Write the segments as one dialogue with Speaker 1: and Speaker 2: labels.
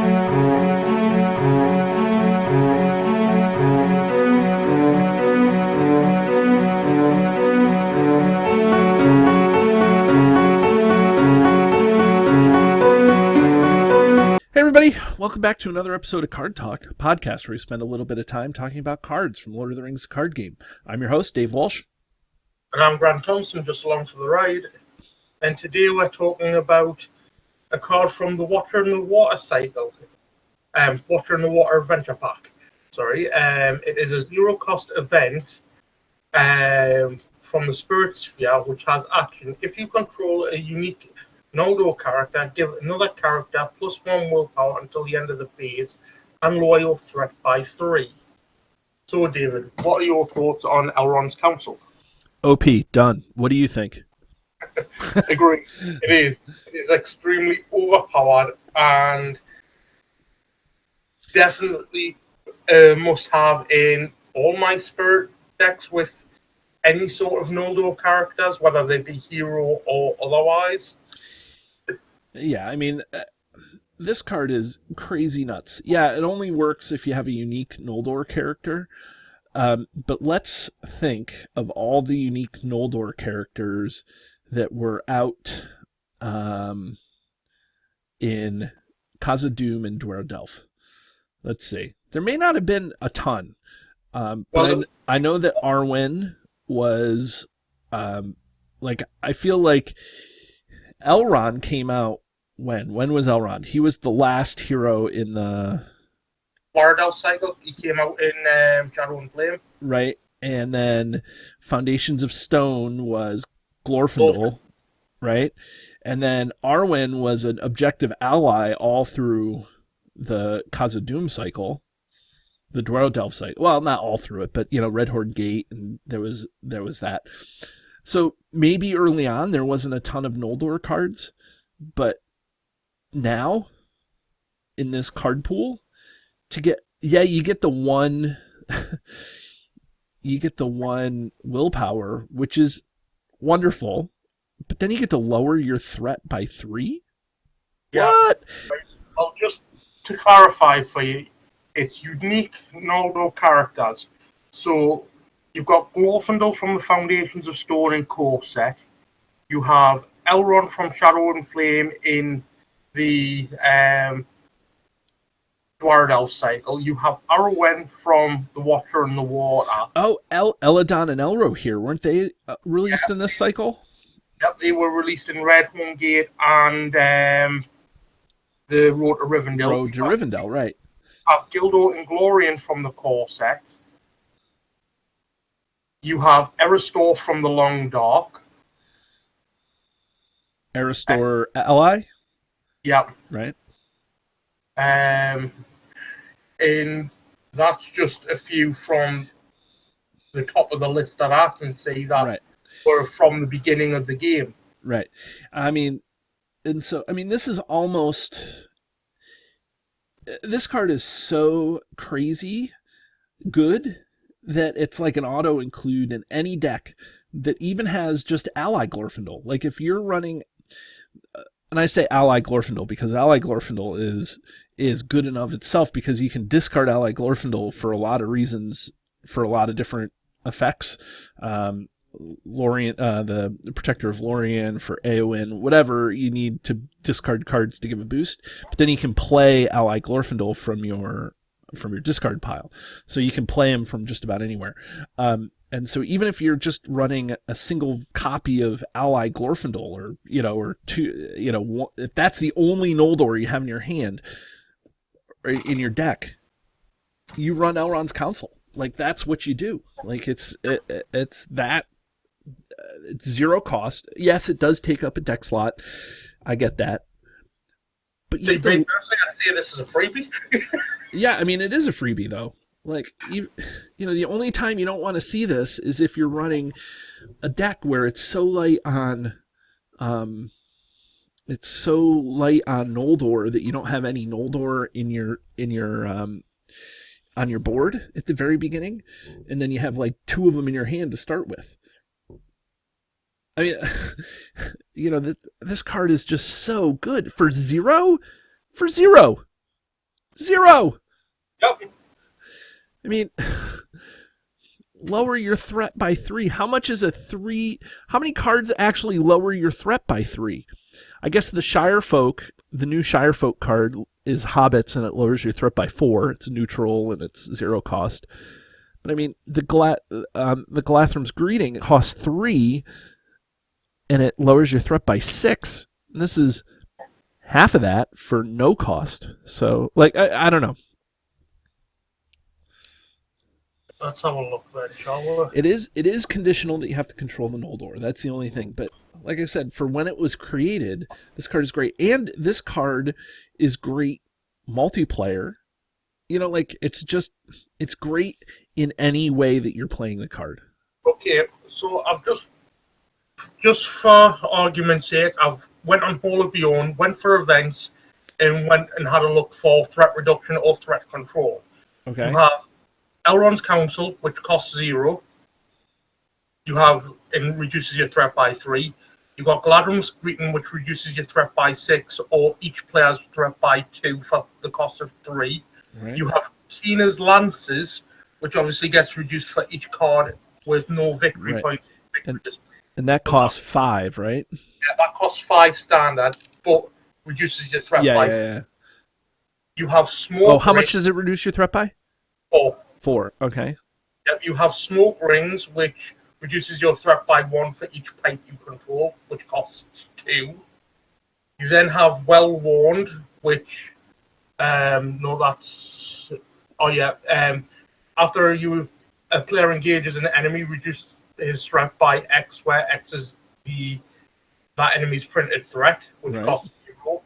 Speaker 1: Hey everybody, welcome back to another episode of Card Talk, a podcast where we spend a little bit of time talking about cards from Lord of the Rings card game. I'm your host, Dave Walsh.
Speaker 2: And I'm Grant Thompson, just along for the ride. And today we're talking about a card from the Water in the Water cycle. Water in the Water Adventure Pack. It is a zero-cost event from the Spirit Sphere, which has action. If you control a unique Noldor character, give another character +1 willpower until the end of the phase, and lower your threat by 3. So, David, what are your thoughts on Elrond's Counsel?
Speaker 1: OP, done. What do you think?
Speaker 2: Agree. It is extremely overpowered and definitely must have in all my Spirit decks with any sort of Noldor characters, whether they be hero or otherwise.
Speaker 1: Yeah, I mean, this card is crazy nuts. Yeah, it only works if you have a unique Noldor character. But let's think of all the unique Noldor characters that were out in Khazad-dûm and Dwar-Delph. Let's see. There may not have been a ton. But I know that Arwen was... I feel like Elrond came out when? When was Elrond? He was the last hero in the
Speaker 2: Dwar-Delph cycle. He came out in Shadow and Flame.
Speaker 1: Right. And then Foundations of Stone was Glorfindel, right? And then Arwen was an objective ally all through the Khazad-dûm cycle, the Dwar-Delph cycle. Well, not all through it, but Redhorn Gate, and there was that. So maybe early on there wasn't a ton of Noldor cards, but now in this card pool you get the one willpower, which is wonderful, but then you get to lower your threat by 3?
Speaker 2: Yeah.
Speaker 1: What?
Speaker 2: Well, just to clarify for you, it's unique Noldor characters. So you've got Glorfindel from the Foundations of Stone and Core set. You have Elrond from Shadow and Flame in the Dwar-Delph cycle. You have Arwen from the Water in the Water.
Speaker 1: Oh, Eladon and Elro here. Weren't they released in this cycle?
Speaker 2: Yep, they were released in Redhorn Gate and the Road to Rivendell.
Speaker 1: Road to Rivendell, right.
Speaker 2: You have Gildo and Glorian from the Core set. You have Eristor from the Long Dark.
Speaker 1: Eristor ally?
Speaker 2: Yep.
Speaker 1: Right.
Speaker 2: And that's just a few from the top of the list that I can see that were from the beginning of the game.
Speaker 1: Right. This is almost... This card is so crazy good that it's like an auto-include in any deck that even has just Ally Glorfindel. Like if you're running... And I say Ally Glorfindel because Ally Glorfindel is good enough itself because you can discard Ally Glorfindel for a lot of reasons, for a lot of different effects. Lorien, the Protector of Lorien for Eowyn, whatever you need to discard cards to give a boost. But then you can play Ally Glorfindel from your discard pile. So you can play him from just about anywhere. And so even if you're just running a single copy of Ally Glorfindel or two, if that's the only Noldor you have in your hand or in your deck, you run Elrond's Counsel. Like that's what you do. Like it's zero cost. Yes, it does take up a deck slot. I get that. But
Speaker 2: you personally gotta say this is a freebie.
Speaker 1: Yeah, I mean it is a freebie though. Like the only time you don't want to see this is if you're running a deck where it's so light on Noldor that you don't have any Noldor in your on your board at the very beginning, and then you have like 2 of them in your hand to start with. I mean, this card is just so good for zero. 0.
Speaker 2: Yep.
Speaker 1: I mean, lower your threat by 3. How much is a 3? How many cards actually lower your threat by 3? I guess the Shire Folk, the new Shire Folk card is Hobbits, and it lowers your threat by 4. It's neutral and it's 0 cost. But I mean, the Galathrim's Greeting costs 3, and it lowers your threat by 6. And this is half of that for no cost. So, like, I don't know.
Speaker 2: Let's have a look then, shall we?
Speaker 1: It is conditional that you have to control the Noldor. That's the only thing. But like I said, for when it was created, this card is great. And this card is great multiplayer. You know, like, it's great in any way that you're playing the card.
Speaker 2: Okay, so I've just for argument's sake, I've went on Hall of Beyond, went for events, and went and had a look for threat reduction or threat control.
Speaker 1: Okay.
Speaker 2: You have Elrond's Counsel, which costs 0. You have and reduces your threat by 3. You've got Gladrum's Greeting, which reduces your threat by 6, or each player's threat by 2 for the cost of 3.
Speaker 1: Right.
Speaker 2: You have Tina's Lances, which obviously gets reduced for each card with no victory
Speaker 1: Right.
Speaker 2: points.
Speaker 1: And that costs 5, right?
Speaker 2: Yeah, that costs 5 standard, but reduces your threat by 4.
Speaker 1: Yeah.
Speaker 2: You have Smoke
Speaker 1: Oh, how
Speaker 2: Rings.
Speaker 1: much does it reduce your threat by?
Speaker 2: 4.
Speaker 1: 4, okay.
Speaker 2: Yep, you have Smoke Rings, which reduces your threat by 1 for each pipe you control, which costs 2. You then have Well Warned, which after a player engages an enemy, reduce his threat by X, where X is that enemy's printed threat, which costs 0.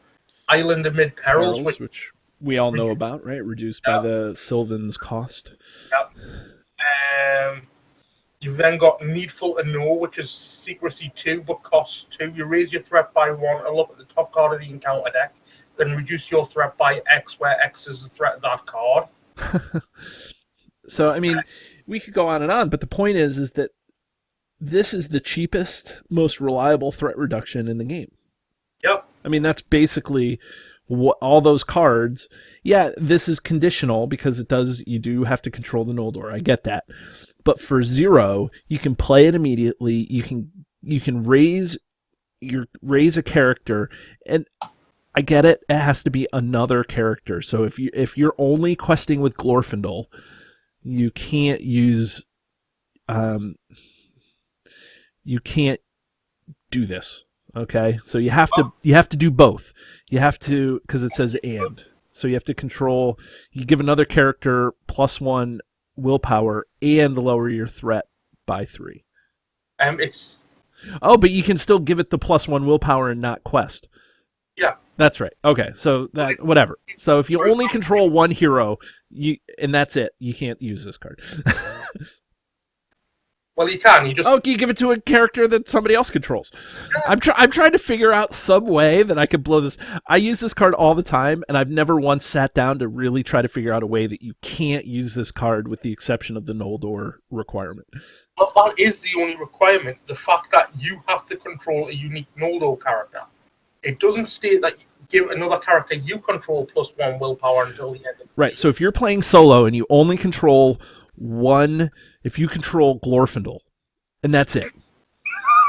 Speaker 2: Island Amid Perils,
Speaker 1: which we all know about, right? Reduced by the Sylvan's cost.
Speaker 2: Yep. You've then got Needful to Know, which is Secrecy 2, but costs 2. You raise your threat by 1 and look at the top card of the encounter deck, then reduce your threat by X, where X is the threat of that card.
Speaker 1: So, I mean, we could go on, but the point is that this is the cheapest, most reliable threat reduction in the game.
Speaker 2: Yep.
Speaker 1: I mean, that's basically what all those cards. Yeah, this is conditional because you do have to control the Noldor. I get that. But for 0, you can play it immediately. You can raise a character, and I get it. It has to be another character. So if you're only questing with Glorfindel, you can't use you can't do this. Okay, so you have to do both. You have to, because it says and. So you have to control. You give another character +1 willpower and lower your threat by 3. But you can still give it the +1 willpower and not quest.
Speaker 2: Yeah,
Speaker 1: that's right. Okay, so that whatever. So if you only control one hero, and that's it, you can't use this card.
Speaker 2: Well, you can.
Speaker 1: You give it to a character that somebody else controls. Yeah. I'm trying to figure out some way that I could blow this. I use this card all the time, and I've never once sat down to really try to figure out a way that you can't use this card with the exception of the Noldor requirement.
Speaker 2: But that is the only requirement, the fact that you have to control a unique Noldor character. It doesn't state that you give another character you control +1 willpower until the end of the
Speaker 1: Right, so if you're playing solo and you only control one, if you control Glorfindel, and that's it.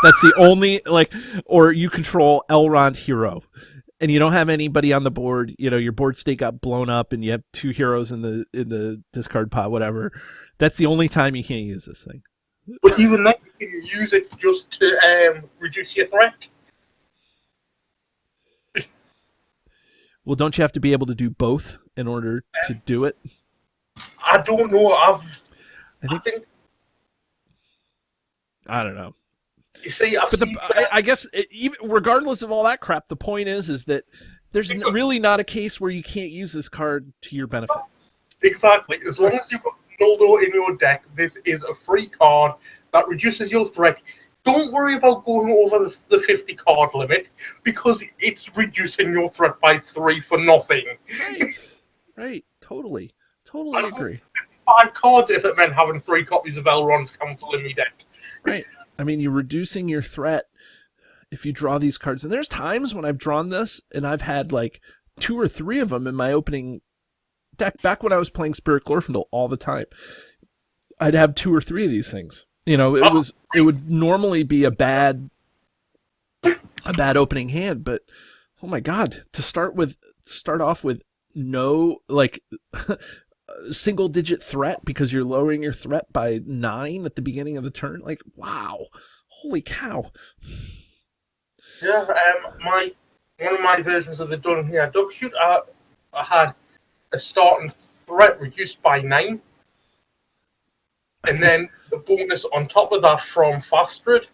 Speaker 1: That's the only, or you control Elrond hero, and you don't have anybody on the board, your board state got blown up and you have 2 heroes in the discard pile, whatever. That's the only time you can't use this thing.
Speaker 2: But even then, you can use it just to reduce your threat.
Speaker 1: Well, don't you have to be able to do both in order to do it?
Speaker 2: I don't know. I
Speaker 1: don't know.
Speaker 2: You see,
Speaker 1: I guess even regardless of all that crap, the point is that there's really not a case where you can't use this card to your benefit.
Speaker 2: Exactly. As long as you've got Noldor in your deck, this is a free card that reduces your threat. Don't worry about going over the 50 card limit because it's reducing your threat by 3 for nothing.
Speaker 1: Right. Totally agree.
Speaker 2: 5 cards if it meant having 3 copies of Elrond's Counsel in my deck.
Speaker 1: Right. I mean, you're reducing your threat if you draw these cards. And there's times when I've drawn this and I've had 2 or 3 of them in my opening deck. Back when I was playing Spirit Glorfindel all the time, I'd have 2 or 3 of these things. It would normally be a bad opening hand, but oh my god, to start off with no like single digit threat because you're lowering your threat by 9 at the beginning of the turn, like wow, holy cow.
Speaker 2: Yeah, one of my versions of the Dun here, Duck Shoot, I had a starting threat reduced by 9. And then the bonus on top of that from Fastred,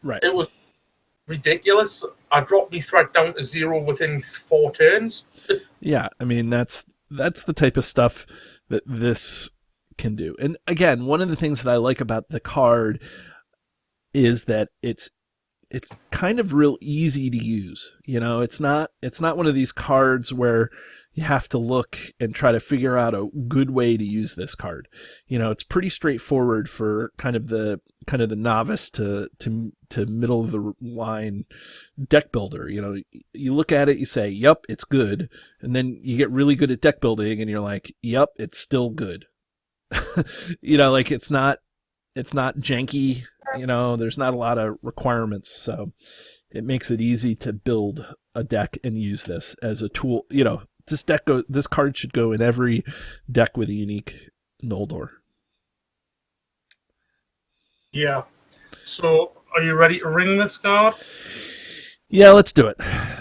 Speaker 1: right?
Speaker 2: It was ridiculous. I dropped my threat down to 0 within 4 turns.
Speaker 1: Yeah, I mean that's the type of stuff that this can do. And again, one of the things that I like about the card is that it's kind of real easy to use. It's not one of these cards where you have to look and try to figure out a good way to use this card. It's pretty straightforward for kind of the novice to middle of the line deck builder. You look at it, you say, "Yep, it's good," and then you get really good at deck building, and you're like, "Yep, it's still good." Like it's not janky. There's not a lot of requirements, so it makes it easy to build a deck and use this as a tool. This card should go in every deck with a unique Noldor.
Speaker 2: Yeah. So, are you ready to ring this card?
Speaker 1: Yeah, let's do it.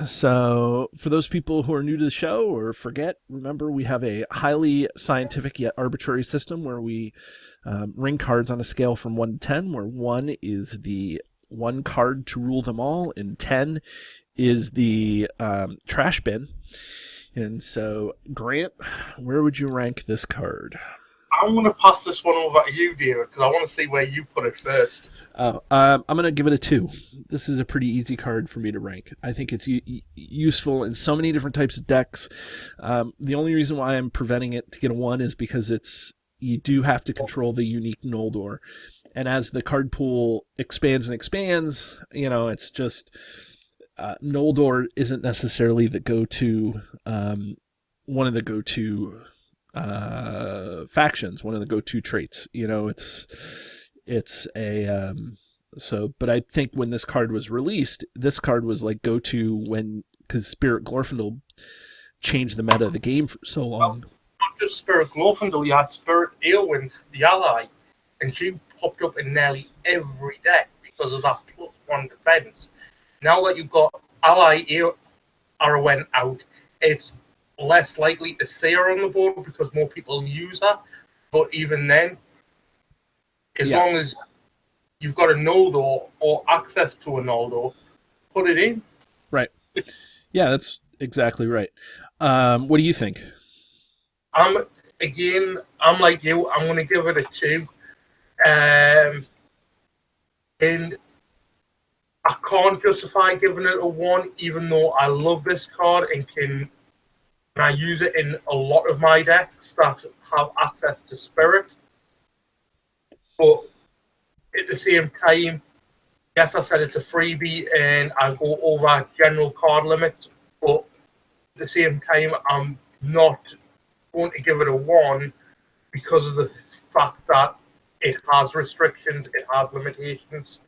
Speaker 1: So, for those people who are new to the show or forget, remember we have a highly scientific yet arbitrary system where we ring cards on a scale from 1 to 10, where 1 is the one card to rule them all, and 10 is the trash bin. And so, Grant, where would you rank this card?
Speaker 2: I'm going to pass this one over to you, David, because I want to see where you put it first.
Speaker 1: I'm going to give it a 2. This is a pretty easy card for me to rank. I think it's useful in so many different types of decks. The only reason why I'm preventing it to get a 1 is because you do have to control the unique Noldor. And as the card pool expands and expands, it's just... Noldor isn't necessarily the go-to, one of the go-to factions, one of the go-to traits. It's a but I think when this card was released, this card was like go-to because Spirit Glorfindel changed the meta of the game for so long.
Speaker 2: Not just Spirit Glorfindel, you had Spirit Eowyn, the ally, and she popped up in nearly every deck because of that +1 defense. Now that you've got Ally Eowyn out, it's less likely to see her on the board because more people use her. But even then, as long as you've got a Noldor or access to a Noldor, put it in.
Speaker 1: Right. Yeah, that's exactly right. What do you think?
Speaker 2: I'm like you. I'm going to give it a 2. And I can't justify giving it a 1, even though I love this card and I use it in a lot of my decks that have access to Spirit. But at the same time, yes, I said it's a freebie and I go over general card limits, but at the same time, I'm not going to give it a 1 because of the fact that it has restrictions, it has limitations.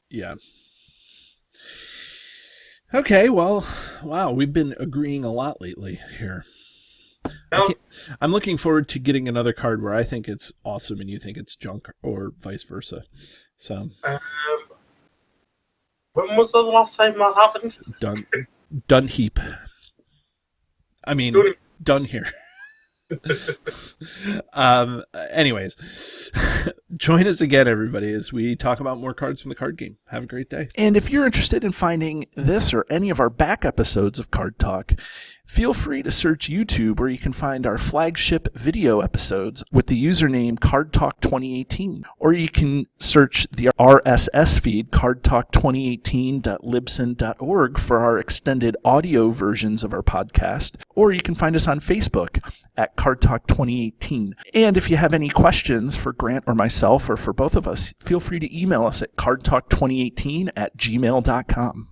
Speaker 1: Yeah. Okay, well, wow, we've been agreeing a lot lately here. I'm looking forward to getting another card where I think it's awesome and you think it's junk, or vice versa. So,
Speaker 2: when was the last time that happened?
Speaker 1: Done heap. I mean, done here. Anyways, join us again, everybody, as we talk about more cards from the card game. Have a great day. And if you're interested in finding this or any of our back episodes of Card Talk, feel free to search YouTube, where you can find our flagship video episodes with the username Card Talk 2018, or you can search the RSS feed cardtalk2018.libsyn.org for our extended audio versions of our podcast, or you can find us on Facebook at Card Talk 2018. And if you have any questions for Grant or myself, or for both of us, feel free to email us at cardtalk2018@gmail.com.